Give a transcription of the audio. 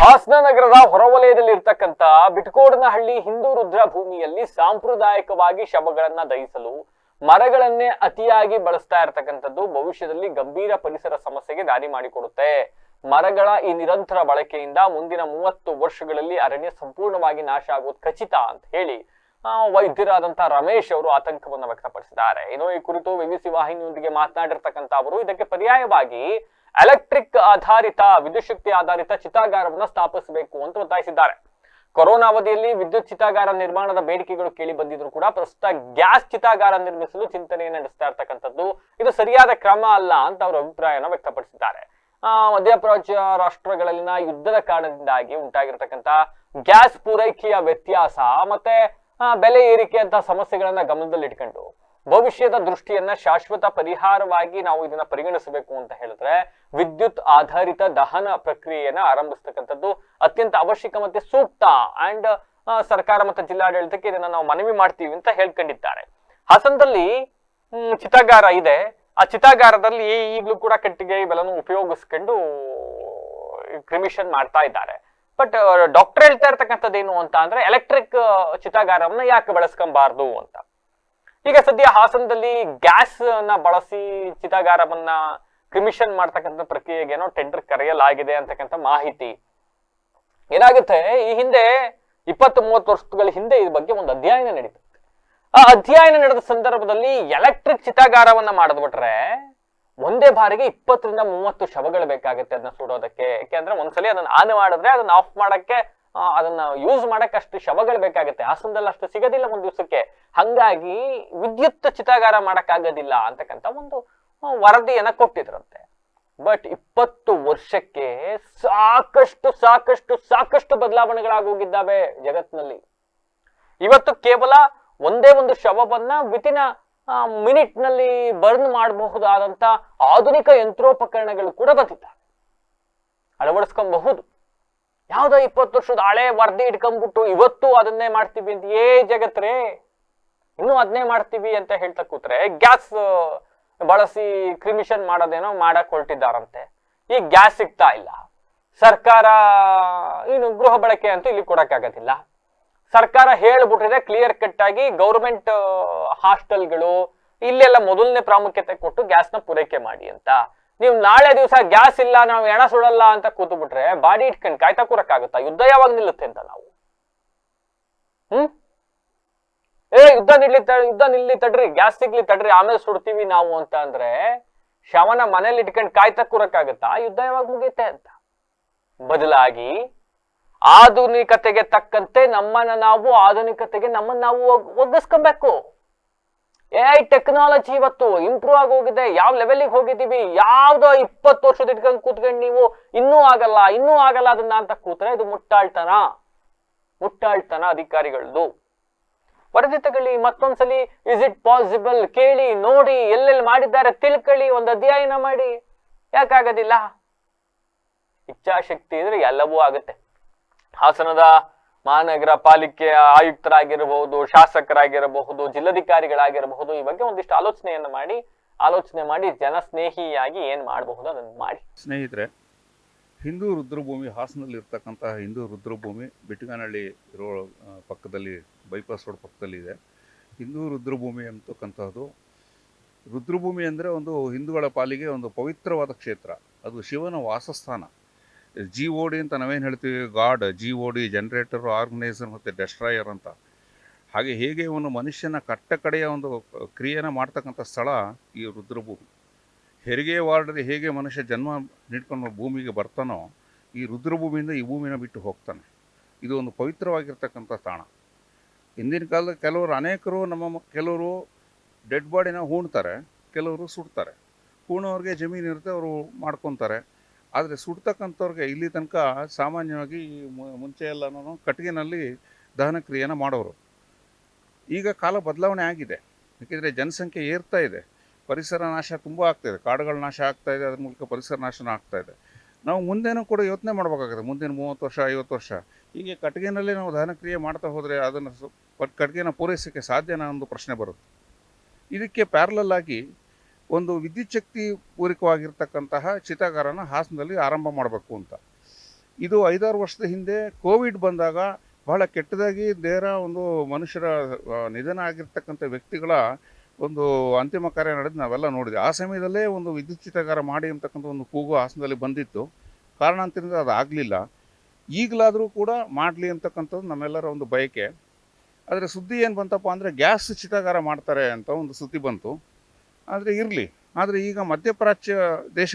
ಹಾಸನ ನಗರದ ಹೊರವಲಯದಲ್ಲಿ ಇರ್ತಕ್ಕಂಥ ಬಿಟ್ಕೋಡನಹಳ್ಳಿ ಹಿಂದೂ ರುದ್ರಭೂಮಿಯಲ್ಲಿ ಸಾಂಪ್ರದಾಯಿಕವಾಗಿ ಶವಗಳನ್ನ ದಹಿಸಲು ಮರಗಳನ್ನೇ ಅತಿಯಾಗಿ ಬಳಸ್ತಾ ಇರತಕ್ಕಂಥದ್ದು ಭವಿಷ್ಯದಲ್ಲಿ ಗಂಭೀರ ಪರಿಸರ ಸಮಸ್ಯೆಗೆ ದಾರಿ ಮಾಡಿಕೊಡುತ್ತೆ. ಮರಗಳ ಈ ನಿರಂತರ ಬಳಕೆಯಿಂದ ಮುಂದಿನ 30 ವರ್ಷಗಳಲ್ಲಿ ಅರಣ್ಯ ಸಂಪೂರ್ಣವಾಗಿ ನಾಶ ಆಗೋದು ಖಚಿತ ಅಂತ ಹೇಳಿ ವೈದ್ಯರಾದಂತ ರಮೇಶ್ ಅವರು ಆತಂಕವನ್ನು ವ್ಯಕ್ತಪಡಿಸಿದ್ದಾರೆ. ಇನ್ನು ಈ ಕುರಿತು ವಿಬಿಸಿ ವಾಹಿನಿಯೊಂದಿಗೆ ಮಾತನಾಡಿರ್ತಕ್ಕಂಥ ಅವರು ಇದಕ್ಕೆ ಪರ್ಯಾಯವಾಗಿ ಎಲೆಕ್ಟ್ರಿಕ್ ಆಧಾರಿತ ವಿದ್ಯುತ್ ಶಕ್ತಿ ಆಧಾರಿತ ಚಿತಾಗಾರವನ್ನು ಸ್ಥಾಪಿಸಬೇಕು ಅಂತ ಒತ್ತಾಯಿಸಿದ್ದಾರೆ. ಕೊರೋನಾ ಅವಧಿಯಲ್ಲಿ ವಿದ್ಯುತ್ ಚಿತಾಗಾರ ನಿರ್ಮಾಣದ ಬೇಡಿಕೆಗಳು ಕೇಳಿ ಬಂದಿದ್ರು ಕೂಡ ಪ್ರಸ್ತುತ ಗ್ಯಾಸ್ ಚಿತಾಗಾರ ನಿರ್ಮಿಸಲು ಚಿಂತನೆಯನ್ನು ನಡೆಸ್ತಾ ಇರ್ತಕ್ಕಂಥದ್ದು ಇದು ಸರಿಯಾದ ಕ್ರಮ ಅಲ್ಲ ಅಂತ ಅವರು ಅಭಿಪ್ರಾಯನ ವ್ಯಕ್ತಪಡಿಸಿದ್ದಾರೆ. ಮಧ್ಯಪ್ರಾಚ್ಯ ರಾಷ್ಟ್ರಗಳಲ್ಲಿನ ಯುದ್ಧದ ಕಾರಣದಿಂದಾಗಿ ಉಂಟಾಗಿರ್ತಕ್ಕಂಥ ಗ್ಯಾಸ್ ಪೂರೈಕೆಯ ವ್ಯತ್ಯಾಸ ಮತ್ತೆ ಬೆಲೆ ಏರಿಕೆ ಅಂತ ಸಮಸ್ಯೆಗಳನ್ನ ಗಮನದಲ್ಲಿಟ್ಕೊಂಡು ಭವಿಷ್ಯದ ದೃಷ್ಟಿಯನ್ನ ಶಾಶ್ವತ ಪರಿಹಾರವಾಗಿ ನಾವು ಇದನ್ನ ಪರಿಗಣಿಸಬೇಕು ಅಂತ ಹೇಳಿದ್ರೆ ವಿದ್ಯುತ್ ಆಧಾರಿತ ದಹನ ಪ್ರಕ್ರಿಯೆಯನ್ನ ಆರಂಭಿಸ್ತಕ್ಕಂಥದ್ದು ಅತ್ಯಂತ ಅವಶ್ಯಕ ಮತ್ತೆ ಸೂಕ್ತ ಅಂಡ್ ಸರ್ಕಾರ ಮತ್ತು ಜಿಲ್ಲಾಡಳಿತಕ್ಕೆ ಇದನ್ನ ನಾವು ಮನವಿ ಮಾಡ್ತೀವಿ ಅಂತ ಹೇಳ್ಕೊಂಡಿದ್ದಾರೆ. ಹಾಸನದಲ್ಲಿ ಚಿತಾಗಾರ ಇದೆ. ಆ ಚಿತಾಗಾರದಲ್ಲಿ ಈಗಲೂ ಕೂಡ ಕಟ್ಟಿಗೆ ಇವೆಲ್ಲನೂ ಉಪಯೋಗಿಸ್ಕೊಂಡು ಕ್ರಿಮಿಷನ್ ಮಾಡ್ತಾ ಇದ್ದಾರೆ. ಬಟ್ ಡಾಕ್ಟರ್ ಹೇಳ್ತಾ ಇರ್ತಕ್ಕಂಥದ್ದು ಏನು ಅಂತ ಅಂದ್ರೆ ಎಲೆಕ್ಟ್ರಿಕ್ ಚಿತಾಗಾರವನ್ನ ಯಾಕೆ ಬಳಸ್ಕೊಂಬಾರ್ದು ಅಂತ. ಈಗ ಸದ್ಯ ಹಾಸನದಲ್ಲಿ ಗ್ಯಾಸ್ ನ ಬಳಸಿ ಚಿತಾಗಾರವನ್ನ ಕ್ರಿಮಿಷನ್ ಮಾಡ್ತಕ್ಕಂಥ ಪ್ರಕ್ರಿಯೆಗೇನೋ ಟೆಂಡರ್ ಕರೆಯಲಾಗಿದೆ ಅಂತಕ್ಕಂಥ ಮಾಹಿತಿ. ಏನಾಗುತ್ತೆ, ಈ ಹಿಂದೆ 20-30 ವರ್ಷಗಳ ಹಿಂದೆ ಈ ಬಗ್ಗೆ ಒಂದು ಅಧ್ಯಯನ ನಡೀತದೆ. ಆ ಅಧ್ಯಯನ ನಡೆದ ಸಂದರ್ಭದಲ್ಲಿ ಎಲೆಕ್ಟ್ರಿಕ್ ಚಿತಾಗಾರವನ್ನ ಮಾಡಿದ್ಬಿಟ್ರೆ ಒಂದೇ ಬಾರಿಗೆ 20-30 ಶವಗಳು ಬೇಕಾಗುತ್ತೆ ಅದನ್ನ ಸುಡೋದಕ್ಕೆ. ಯಾಕೆಂದ್ರೆ ಒಂದ್ಸಲಿ ಅದನ್ನ ಆನ್ ಮಾಡಿದ್ರೆ ಅದನ್ನ ಆಫ್ ಮಾಡಕ್ಕೆ ಅದನ್ನ ಯೂಸ್ ಮಾಡಕ್ಕೆ ಅಷ್ಟು ಶವಗಳು ಬೇಕಾಗುತ್ತೆ. ಹಾಸನದಲ್ಲಿ ಅಷ್ಟು ಸಿಗೋದಿಲ್ಲ ಒಂದ್ ದಿವಸಕ್ಕೆ. ಹಂಗಾಗಿ ವಿದ್ಯುತ್ ಚಿತಾಗಾರ ಮಾಡಕ್ಕಾಗೋದಿಲ್ಲ ಅಂತಕ್ಕಂಥ ಒಂದು ವರದಿಯನ್ನ ಕೊಟ್ಟಿದ್ರಂತೆ. ಬಟ್ 20 ವರ್ಷಕ್ಕೆ ಸಾಕಷ್ಟು ಸಾಕಷ್ಟು ಸಾಕಷ್ಟು ಬದಲಾವಣೆಗಳಾಗೋಗಿದ್ದಾವೆ ಜಗತ್ತಿನಲ್ಲಿ. ಇವತ್ತು ಕೇವಲ ಒಂದೇ ಒಂದು ಶವವನ್ನ ವಿತಿನ್ ಮಿನಿಟ್ ನಲ್ಲಿ ಬರ್ನ್ ಮಾಡಬಹುದಾದಂತ ಆಧುನಿಕ ಯಂತ್ರೋಪಕರಣಗಳು ಕೂಡ ಬಂದಿದ್ದಾವೆ, ಅಳವಡಿಸ್ಕೊಬಹುದು. ಯಾವ್ದೋ 20 ವರ್ಷದ ಹಳೆ ವರದಿ ಇಟ್ಕೊಂಡ್ಬಿಟ್ಟು ಇವತ್ತು ಅದನ್ನೇ ಮಾಡ್ತೀವಿ ಅಂತ ಜಗತ್ರೆ ಇನ್ನೂ ಅದನ್ನೇ ಮಾಡ್ತೀವಿ ಅಂತ ಹೇಳ್ತಾ ಕೂತ್ರೆ ಗ್ಯಾಸ್ ಬಳಸಿ ಕ್ರಿಮಿಷನ್ ಮಾಡೋದೇನೋ ಮಾಡಕ್ ಹೊರಟಿದ್ದಾರಂತೆ. ಈ ಗ್ಯಾಸ್ ಸಿಗ್ತಾ ಇಲ್ಲ. ಸರ್ಕಾರ ಇನ್ನು ಗೃಹ ಬಳಕೆ ಅಂತೂ ಇಲ್ಲಿ ಕೊಡಕ್ಕಾಗೋದಿಲ್ಲ. ಸರ್ಕಾರ ಹೇಳ್ಬಿಟ್ರಿದೆ ಕ್ಲಿಯರ್ ಕಟ್ ಆಗಿ ಗೌರ್ಮೆಂಟ್ ಹಾಸ್ಟೆಲ್ಗಳು ಇಲ್ಲೆಲ್ಲ ಮೊದಲನೇ ಪ್ರಾಮುಖ್ಯತೆ ಕೊಟ್ಟು ಗ್ಯಾಸ್ನ ಪೂರೈಕೆ ಮಾಡಿ ಅಂತ. ನೀವು ನಾಳೆ ದಿವಸ ಗ್ಯಾಸ್ ಇಲ್ಲ ನಾವು ಎಣ ಸುಡಲ್ಲ ಅಂತ ಕೂತು ಬಿಟ್ರೆ ಬಾಡಿ ಇಟ್ಕೊಂಡು ಕಾಯ್ತಾ ಕೂರಕ್ಕಾಗುತ್ತಾ? ಯುದ್ಧ ಯಾವಾಗ ನಿಲ್ಲುತ್ತೆ ಅಂತ ನಾವು ಯುದ್ಧ ನಿಲ್ಲಿ ತಡ್ರಿ, ಗ್ಯಾಸ್ ಸಿಗ್ಲಿ ತಡ್ರಿ, ಆಮೇಲೆ ಸುಡ್ತೀವಿ ನಾವು ಅಂತ ಅಂದ್ರೆ ಶವನ ಮನೇಲಿ ಇಟ್ಕೊಂಡು ಕಾಯ್ತಾ ಕೂರಕ್ಕಾಗತ್ತಾ? ಯುದ್ಧ ಯಾವಾಗ ಮುಗಿಯುತ್ತೆ ಅಂತ. ಬದಲಾಗಿ ಆಧುನಿಕತೆಗೆ ತಕ್ಕಂತೆ ನಮ್ಮನ್ನ ನಾವು ಆಧುನಿಕತೆಗೆ ನಮ್ಮನ್ನ ನಾವು ಒಗ್ಗಿಸ್ಕೊಬೇಕು. AI ಟೆಕ್ನಾಲಜಿ ಇವತ್ತು ಇಂಪ್ರೂವ್ ಆಗಿ ಹೋಗಿದೆ. ಯಾವ ಲೆವೆಲ್ಗೆ ಹೋಗಿದ್ದೀವಿ. ಯಾವ್ದೋ 20 ವರ್ಷದ ಇಟ್ಕೊಂಡು ಕೂತ್ಕೊಂಡು ನೀವು ಇನ್ನೂ ಆಗಲ್ಲ ಅದನ್ನ ಅಂತ ಕೂತ್ರೆ ಇದು ಮುಟ್ಟಾಳ್ತನ ಅಧಿಕಾರಿಗಳದು. ವರದಿ ತಗೊಳ್ಳಿ, ಮತ್ತೊಂದ್ಸಲಿ ಇಸ್ ಇಟ್ ಪಾಸಿಬಲ್ ಕೇಳಿ ನೋಡಿ, ಎಲ್ಲೆಲ್ಲಿ ಮಾಡಿದ್ದಾರೆ ತಿಳ್ಕೊಳ್ಳಿ, ಒಂದು ಅಧ್ಯಯನ ಮಾಡಿ. ಯಾಕಾಗೋದಿಲ್ಲ? ಇಚ್ಛಾಶಕ್ತಿ ಇದ್ರೆ ಎಲ್ಲವೂ ಆಗುತ್ತೆ. ಹಾಸನದ ಮಹಾನಗರ ಪಾಲಿಕೆಯ ಆಯುಕ್ತರಾಗಿರಬಹುದು, ಶಾಸಕರಾಗಿರಬಹುದು, ಜಿಲ್ಲಾಧಿಕಾರಿಗಳಾಗಿರಬಹುದು, ಈ ಬಗ್ಗೆ ಒಂದಿಷ್ಟು ಆಲೋಚನೆ ಮಾಡಿ ಜನಸ್ನೇಹಿಯಾಗಿ ಏನ್ ಮಾಡಬಹುದು ಅದನ್ನು ಮಾಡಿ. ಸ್ನೇಹಿತರೆ, ಹಿಂದೂ ರುದ್ರಭೂಮಿ ಹಾಸನಲ್ಲಿ ಇರ್ತಕ್ಕಂತಹ ಹಿಂದೂ ರುದ್ರಭೂಮಿ ಬಿಟ್ಕನಹಳ್ಳಿ ಇರೋ ಪಕ್ಕದಲ್ಲಿ ಬೈಪಾಸ್ ರೋಡ್ ಪಕ್ಕದಲ್ಲಿ ಇದೆ. ಹಿಂದೂ ರುದ್ರಭೂಮಿ ಅಂತಕ್ಕಂಥದ್ದು, ರುದ್ರಭೂಮಿ ಅಂದರೆ ಒಂದು ಹಿಂದೂಗಳ ಪಾಲಿಗೆ ಒಂದು ಪವಿತ್ರವಾದ ಕ್ಷೇತ್ರ. ಅದು ಶಿವನ ವಾಸಸ್ಥಾನ. GOD ಅಂತ ನಾವೇನು ಹೇಳ್ತೀವಿ, ಗಾಡ್, GOD ಜನರೇಟರ್, ಆರ್ಗನೈಸರ್ ಮತ್ತು ಡೆಸ್ಟ್ರಾಯರ್ ಅಂತ. ಹಾಗೆ ಹೇಗೆ ಒಂದು ಮನುಷ್ಯನ ಕಡೆಯ ಒಂದು ಕ್ರಿಯೆನ ಮಾಡ್ತಕ್ಕಂಥ ಸ್ಥಳ ಈ ರುದ್ರಭೂಮಿ. ಹೆರಿಗೆ ವಾರ್ಡಲ್ಲಿ ಹೇಗೆ ಮನುಷ್ಯ ಜನ್ಮ ನೀಡ್ಕೊಂಡು ಭೂಮಿಗೆ ಬರ್ತಾನೋ, ಈ ರುದ್ರಭೂಮಿಯಿಂದ ಈ ಭೂಮಿನ ಬಿಟ್ಟು ಹೋಗ್ತಾನೆ. ಇದು ಒಂದು ಪವಿತ್ರವಾಗಿರ್ತಕ್ಕಂಥ ತಾಣ. ಹಿಂದಿನ ಕಾಲದ ಅನೇಕರು ಕೆಲವರು ಡೆಡ್ ಬಾಡಿನ ಹೂಣ್ತಾರೆ, ಕೆಲವರು ಸುಡ್ತಾರೆ. ಹೂಣೋರಿಗೆ ಜಮೀನು ಇರುತ್ತೆ, ಅವರು ಮಾಡ್ಕೊತಾರೆ. ಆದರೆ ಸುಡ್ತಕ್ಕಂಥವ್ರಿಗೆ ಇಲ್ಲಿ ತನಕ ಸಾಮಾನ್ಯವಾಗಿ ಮುಂಚೆ ಎಲ್ಲನೂ ಕಟ್ಟಿಗೆನಲ್ಲಿ ದಹನ ಕ್ರಿಯೆನ ಮಾಡೋರು. ಈಗ ಕಾಲ ಬದಲಾವಣೆ ಆಗಿದೆ. ಏಕೆಂದರೆ ಜನಸಂಖ್ಯೆ ಏರ್ತಾ ಇದೆ, ಪರಿಸರ ನಾಶ ತುಂಬ ಆಗ್ತಾಯಿದೆ, ಕಾಡುಗಳ ನಾಶ ಆಗ್ತಾಯಿದೆ, ಅದ್ರ ಮೂಲಕ ಪರಿಸರ ನಾಶನ ಆಗ್ತಾಯಿದೆ. ನಾವು ಮುಂದೇನೂ ಕೂಡ ಯೋಚನೆ ಮಾಡಬೇಕಾಗುತ್ತೆ. ಮುಂದಿನ 30 ವರ್ಷ 50 ವರ್ಷ ಹೀಗೆ ಕಟ್ಟಿಗೆನಲ್ಲೇ ನಾವು ದಹನ ಕ್ರಿಯೆ ಮಾಡ್ತಾ ಹೋದರೆ ಅದನ್ನು ಕಟ್ಟಿಗೆನ ಪೂರೈಸೋಕ್ಕೆ ಸಾಧ್ಯನಾ ಅನ್ನೋ ಪ್ರಶ್ನೆ ಬರುತ್ತೆ. ಇದಕ್ಕೆ ಪ್ಯಾರಲಲ್ ಆಗಿ ಒಂದು ವಿದ್ಯುತ್ ಶಕ್ತಿ ಪೂರಕವಾಗಿರ್ತಕ್ಕಂತಹ ಚಿತಾಗಾರನ ಹಾಸನದಲ್ಲಿ ಆರಂಭ ಮಾಡಬೇಕು ಅಂತ. ಇದು 5-6 ವರ್ಷದ ಹಿಂದೆ ಕೋವಿಡ್ ಬಂದಾಗ ಬಹಳ ಕೆಟ್ಟದಾಗಿ ಒಂದು ಮನುಷ್ಯರ ನಿಧನ ಆಗಿರ್ತಕ್ಕಂಥ ವ್ಯಕ್ತಿಗಳ ಒಂದು ಅಂತಿಮ ಕಾರ್ಯ ನಡೆದು ನಾವೆಲ್ಲ ನೋಡಿದ್ವಿ. ಆ ಸಮಯದಲ್ಲೇ ಒಂದು ವಿದ್ಯುತ್ ಚಿತಾಗಾರ ಮಾಡಿ ಅಂತಕ್ಕಂಥ ಒಂದು ಕೂಗು ಹಾಸನದಲ್ಲಿ ಬಂದಿತ್ತು. ಕಾರಣಾಂತರದಿಂದ ಅದು ಆಗಲಿಲ್ಲ. ಈಗಲಾದರೂ ಕೂಡ ಮಾಡಲಿ ಅಂತಕ್ಕಂಥದ್ದು ನಮ್ಮೆಲ್ಲರ ಒಂದು ಬಯಕೆ. ಆದರೆ ಸುದ್ದಿ ಏನು ಬಂತಪ್ಪ ಅಂದರೆ ಗ್ಯಾಸ್ ಚಿತಾಗಾರ ಮಾಡ್ತಾರೆ ಅಂತ ಒಂದು ಸುದ್ದಿ ಬಂತು. ಆದರೆ ಇರಲಿ. ಆದರೆ ಈಗ ಮಧ್ಯಪ್ರಾಚ್ಯ ದೇಶ